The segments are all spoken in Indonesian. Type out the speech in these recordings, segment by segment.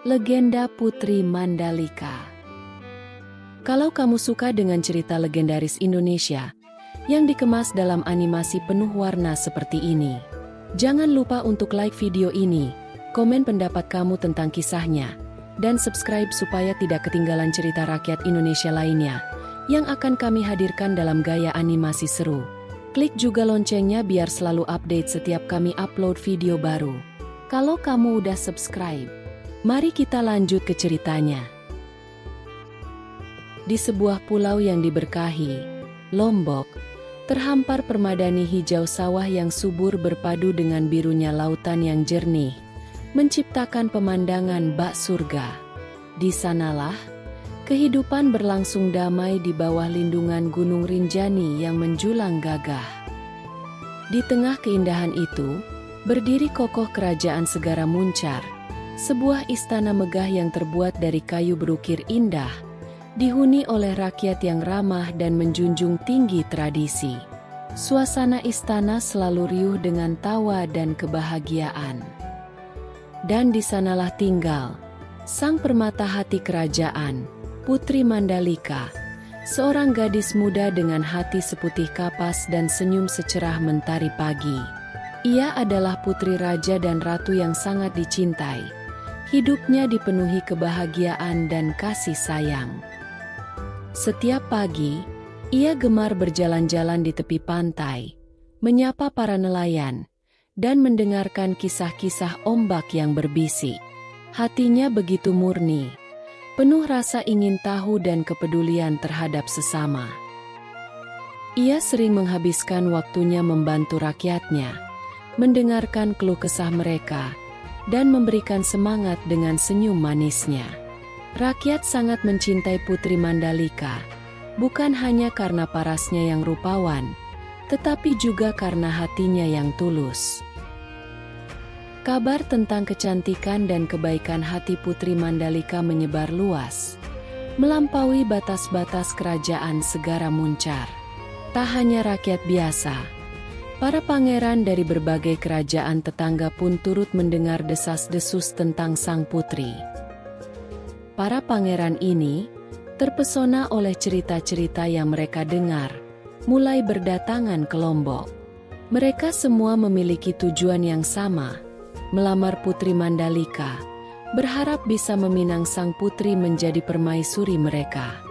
Legenda Putri Mandalika. Kalau kamu suka dengan cerita legendaris Indonesia yang dikemas dalam animasi penuh warna seperti ini, jangan lupa untuk like video ini, komen pendapat kamu tentang kisahnya, dan subscribe supaya tidak ketinggalan cerita rakyat Indonesia lainnya yang akan kami hadirkan dalam gaya animasi seru. Klik juga loncengnya biar selalu update setiap kami upload video baru. Kalau kamu udah subscribe, mari kita lanjut ke ceritanya. Di sebuah pulau yang diberkahi, Lombok, terhampar permadani hijau sawah yang subur berpadu dengan birunya lautan yang jernih, menciptakan pemandangan bak surga. Di sanalah, kehidupan berlangsung damai di bawah lindungan Gunung Rinjani yang menjulang gagah. Di tengah keindahan itu, berdiri kokoh kerajaan Segara Muncar, sebuah istana megah yang terbuat dari kayu berukir indah, dihuni oleh rakyat yang ramah dan menjunjung tinggi tradisi. Suasana istana selalu riuh dengan tawa dan kebahagiaan. Dan di sanalah tinggal sang permata hati kerajaan, Putri Mandalika, seorang gadis muda dengan hati seputih kapas dan senyum secerah mentari pagi. Ia adalah putri raja dan ratu yang sangat dicintai. Hidupnya dipenuhi kebahagiaan dan kasih sayang. Setiap pagi, ia gemar berjalan-jalan di tepi pantai, menyapa para nelayan, dan mendengarkan kisah-kisah ombak yang berbisik. Hatinya begitu murni, penuh rasa ingin tahu dan kepedulian terhadap sesama. Ia sering menghabiskan waktunya membantu rakyatnya, mendengarkan keluh kesah mereka, dan memberikan semangat dengan senyum manisnya. Rakyat sangat mencintai Putri Mandalika, bukan hanya karena parasnya yang rupawan, tetapi juga karena hatinya yang tulus. Kabar tentang kecantikan dan kebaikan hati Putri Mandalika menyebar luas, melampaui batas-batas kerajaan Segara Muncar. Tak hanya rakyat biasa, para pangeran dari berbagai kerajaan tetangga pun turut mendengar desas-desus tentang sang putri. Para pangeran ini terpesona oleh cerita-cerita yang mereka dengar, mulai berdatangan ke Lombok. Mereka semua memiliki tujuan yang sama, melamar Putri Mandalika, berharap bisa meminang sang putri menjadi permaisuri mereka.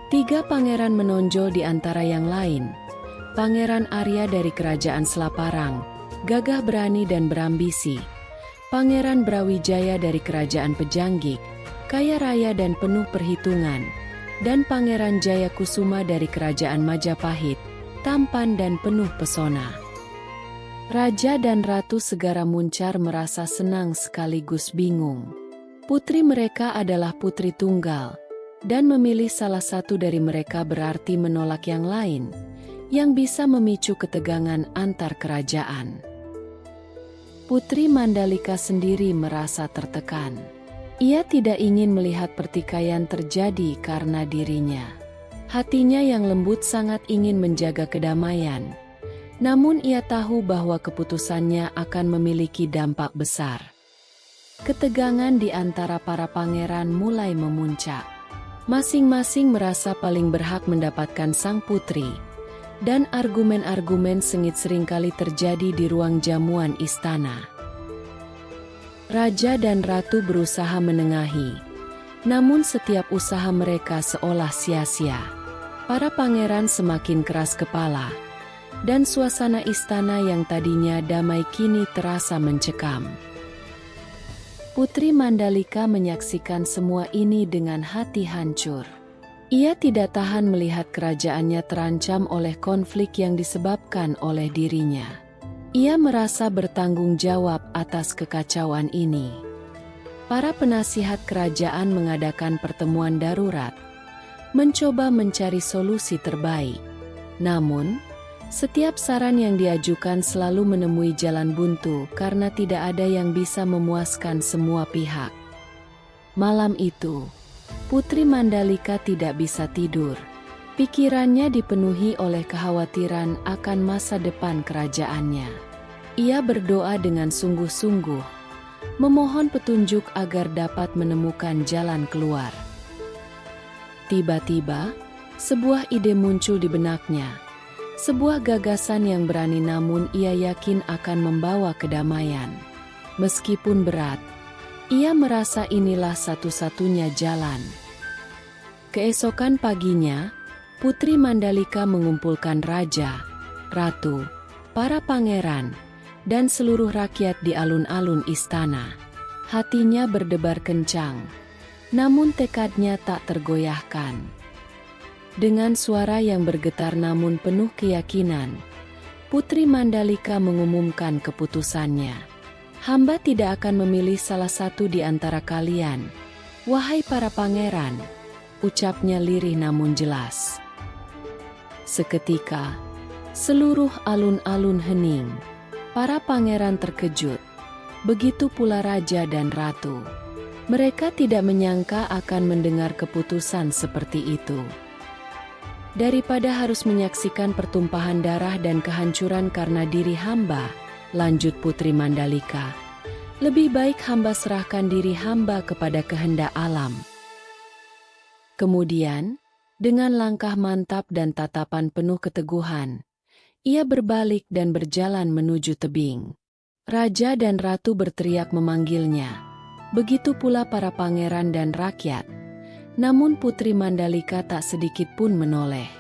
3 pangeran menonjol di antara yang lain. Pangeran Arya dari Kerajaan Selaparang, gagah berani dan berambisi. Pangeran Brawijaya dari Kerajaan Pejanggik, kaya raya dan penuh perhitungan. Dan Pangeran Jayakusuma dari Kerajaan Majapahit, tampan dan penuh pesona. Raja dan Ratu Segara Muncar merasa senang sekaligus bingung. Putri mereka adalah putri tunggal, dan memilih salah satu dari mereka berarti menolak yang lain, yang bisa memicu ketegangan antar kerajaan. Putri Mandalika sendiri merasa tertekan. Ia tidak ingin melihat pertikaian terjadi karena dirinya. Hatinya yang lembut sangat ingin menjaga kedamaian. Namun ia tahu bahwa keputusannya akan memiliki dampak besar. Ketegangan di antara para pangeran mulai memuncak. Masing-masing merasa paling berhak mendapatkan sang putri. Dan argumen-argumen sengit seringkali terjadi di ruang jamuan istana. Raja dan ratu berusaha menengahi, namun setiap usaha mereka seolah sia-sia. Para pangeran semakin keras kepala, dan suasana istana yang tadinya damai kini terasa mencekam. Putri Mandalika menyaksikan semua ini dengan hati hancur. Ia tidak tahan melihat kerajaannya terancam oleh konflik yang disebabkan oleh dirinya. Ia merasa bertanggung jawab atas kekacauan ini. Para penasihat kerajaan mengadakan pertemuan darurat, mencoba mencari solusi terbaik. Namun, setiap saran yang diajukan selalu menemui jalan buntu karena tidak ada yang bisa memuaskan semua pihak. Malam itu, Putri Mandalika tidak bisa tidur. Pikirannya dipenuhi oleh kekhawatiran akan masa depan kerajaannya. Ia berdoa dengan sungguh-sungguh, memohon petunjuk agar dapat menemukan jalan keluar. Tiba-tiba, sebuah ide muncul di benaknya. Sebuah gagasan yang berani namun ia yakin akan membawa kedamaian. Meskipun berat, ia merasa inilah satu-satunya jalan. Keesokan paginya, Putri Mandalika mengumpulkan raja, ratu, para pangeran, dan seluruh rakyat di alun-alun istana. Hatinya berdebar kencang, namun tekadnya tak tergoyahkan. Dengan suara yang bergetar namun penuh keyakinan, Putri Mandalika mengumumkan keputusannya. Hamba tidak akan memilih salah satu di antara kalian, wahai para pangeran, ucapnya lirih namun jelas. Seketika, seluruh alun-alun hening. Para pangeran terkejut, begitu pula raja dan ratu. Mereka tidak menyangka akan mendengar keputusan seperti itu. Daripada harus menyaksikan pertumpahan darah dan kehancuran karena diri hamba, lanjut Putri Mandalika, lebih baik hamba serahkan diri hamba kepada kehendak alam. Kemudian, dengan langkah mantap dan tatapan penuh keteguhan, ia berbalik dan berjalan menuju tebing. Raja dan ratu berteriak memanggilnya, begitu pula para pangeran dan rakyat. Namun Putri Mandalika tak sedikit pun menoleh.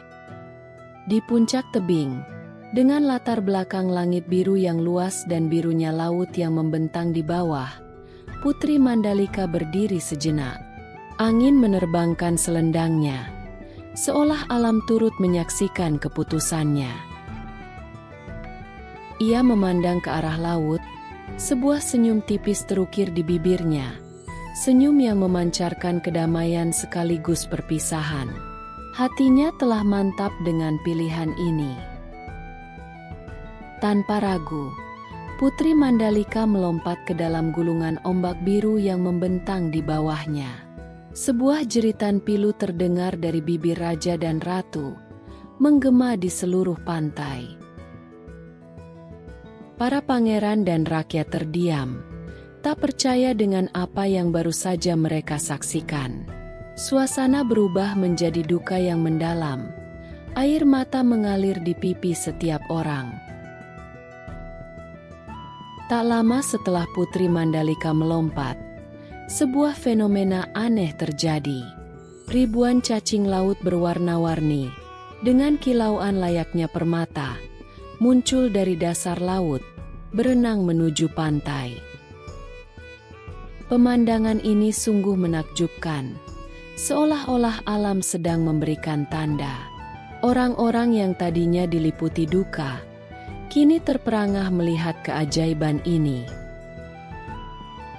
Di puncak tebing, dengan latar belakang langit biru yang luas dan birunya laut yang membentang di bawah, Putri Mandalika berdiri sejenak. Angin menerbangkan selendangnya, seolah alam turut menyaksikan keputusannya. Ia memandang ke arah laut, sebuah senyum tipis terukir di bibirnya, senyum yang memancarkan kedamaian sekaligus perpisahan. Hatinya telah mantap dengan pilihan ini. Tanpa ragu, Putri Mandalika melompat ke dalam gulungan ombak biru yang membentang di bawahnya. Sebuah jeritan pilu terdengar dari bibir raja dan ratu, menggema di seluruh pantai. Para pangeran dan rakyat terdiam, tak percaya dengan apa yang baru saja mereka saksikan. Suasana berubah menjadi duka yang mendalam. Air mata mengalir di pipi setiap orang. Tak lama setelah Putri Mandalika melompat, sebuah fenomena aneh terjadi. Ribuan cacing laut berwarna-warni, dengan kilauan layaknya permata, muncul dari dasar laut, berenang menuju pantai. Pemandangan ini sungguh menakjubkan, seolah-olah alam sedang memberikan tanda. Orang-orang yang tadinya diliputi duka, kini terperangah melihat keajaiban ini.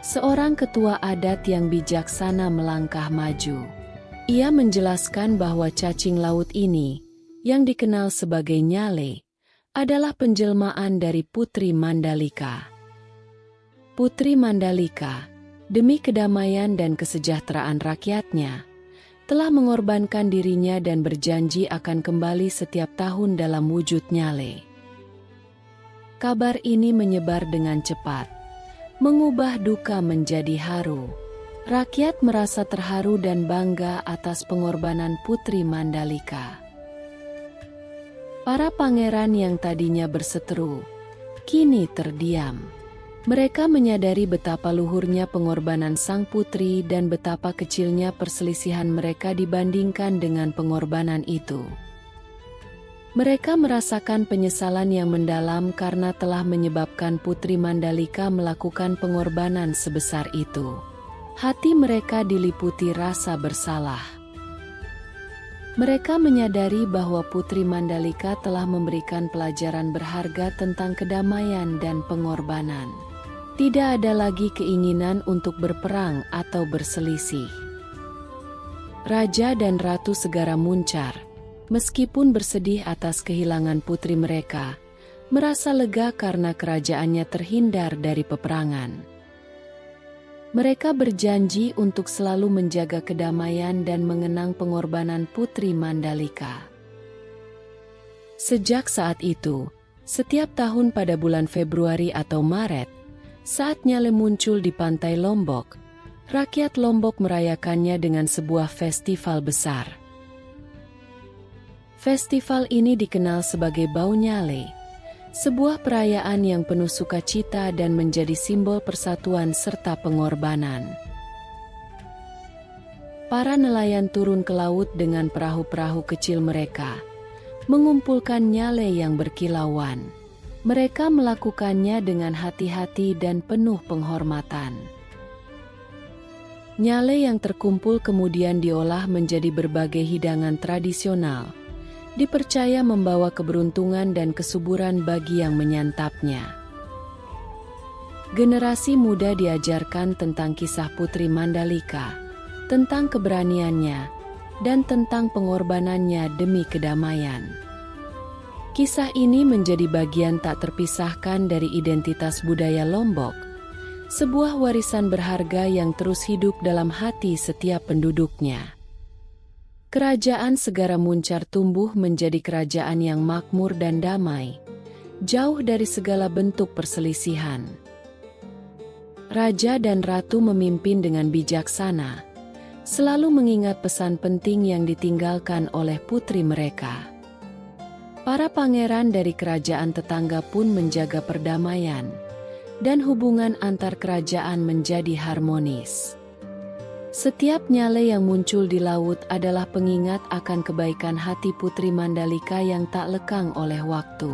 Seorang ketua adat yang bijaksana melangkah maju. Ia menjelaskan bahwa cacing laut ini, yang dikenal sebagai Nyale, adalah penjelmaan dari Putri Mandalika. Putri Mandalika, demi kedamaian dan kesejahteraan rakyatnya, telah mengorbankan dirinya dan berjanji akan kembali setiap tahun dalam wujud Nyale. Kabar ini menyebar dengan cepat, mengubah duka menjadi haru. Rakyat merasa terharu dan bangga atas pengorbanan Putri Mandalika. Para pangeran yang tadinya berseteru, kini terdiam. Mereka menyadari betapa luhurnya pengorbanan sang putri dan betapa kecilnya perselisihan mereka dibandingkan dengan pengorbanan itu. Mereka merasakan penyesalan yang mendalam karena telah menyebabkan Putri Mandalika melakukan pengorbanan sebesar itu. Hati mereka diliputi rasa bersalah. Mereka menyadari bahwa Putri Mandalika telah memberikan pelajaran berharga tentang kedamaian dan pengorbanan. Tidak ada lagi keinginan untuk berperang atau berselisih. Raja dan ratu segera muncar. Meskipun bersedih atas kehilangan putri mereka, merasa lega karena kerajaannya terhindar dari peperangan. Mereka berjanji untuk selalu menjaga kedamaian dan mengenang pengorbanan Putri Mandalika. Sejak saat itu, setiap tahun pada bulan Februari atau Maret, Saat Nyale muncul di pantai Lombok, rakyat Lombok merayakannya dengan sebuah festival besar. Festival ini dikenal sebagai Bau Nyale, sebuah perayaan yang penuh sukacita dan menjadi simbol persatuan serta pengorbanan. Para nelayan turun ke laut dengan perahu-perahu kecil mereka, mengumpulkan nyale yang berkilauan. Mereka melakukannya dengan hati-hati dan penuh penghormatan. Nyale yang terkumpul kemudian diolah menjadi berbagai hidangan tradisional, dipercaya membawa keberuntungan dan kesuburan bagi yang menyantapnya. Generasi muda diajarkan tentang kisah Putri Mandalika, tentang keberaniannya, dan tentang pengorbanannya demi kedamaian. Kisah ini menjadi bagian tak terpisahkan dari identitas budaya Lombok, sebuah warisan berharga yang terus hidup dalam hati setiap penduduknya. Kerajaan Segara Muncar tumbuh menjadi kerajaan yang makmur dan damai, jauh dari segala bentuk perselisihan. Raja dan ratu memimpin dengan bijaksana, selalu mengingat pesan penting yang ditinggalkan oleh putri mereka. Para pangeran dari kerajaan tetangga pun menjaga perdamaian, dan hubungan antar kerajaan menjadi harmonis. Setiap nyale yang muncul di laut adalah pengingat akan kebaikan hati Putri Mandalika yang tak lekang oleh waktu.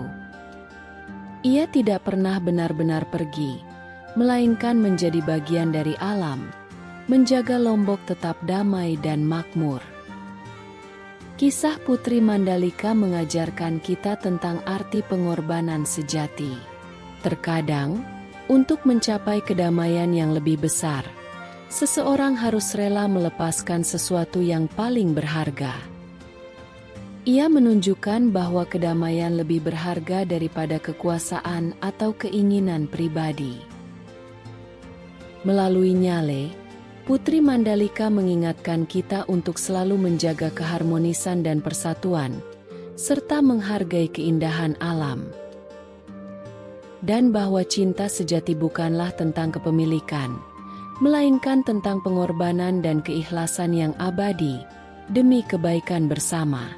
Ia tidak pernah benar-benar pergi, melainkan menjadi bagian dari alam, menjaga Lombok tetap damai dan makmur. Kisah Putri Mandalika mengajarkan kita tentang arti pengorbanan sejati. Terkadang, untuk mencapai kedamaian yang lebih besar, seseorang harus rela melepaskan sesuatu yang paling berharga. Ia menunjukkan bahwa kedamaian lebih berharga daripada kekuasaan atau keinginan pribadi. Melalui Nyale, Putri Mandalika mengingatkan kita untuk selalu menjaga keharmonisan dan persatuan, serta menghargai keindahan alam. Dan bahwa cinta sejati bukanlah tentang kepemilikan, melainkan tentang pengorbanan dan keikhlasan yang abadi, demi kebaikan bersama.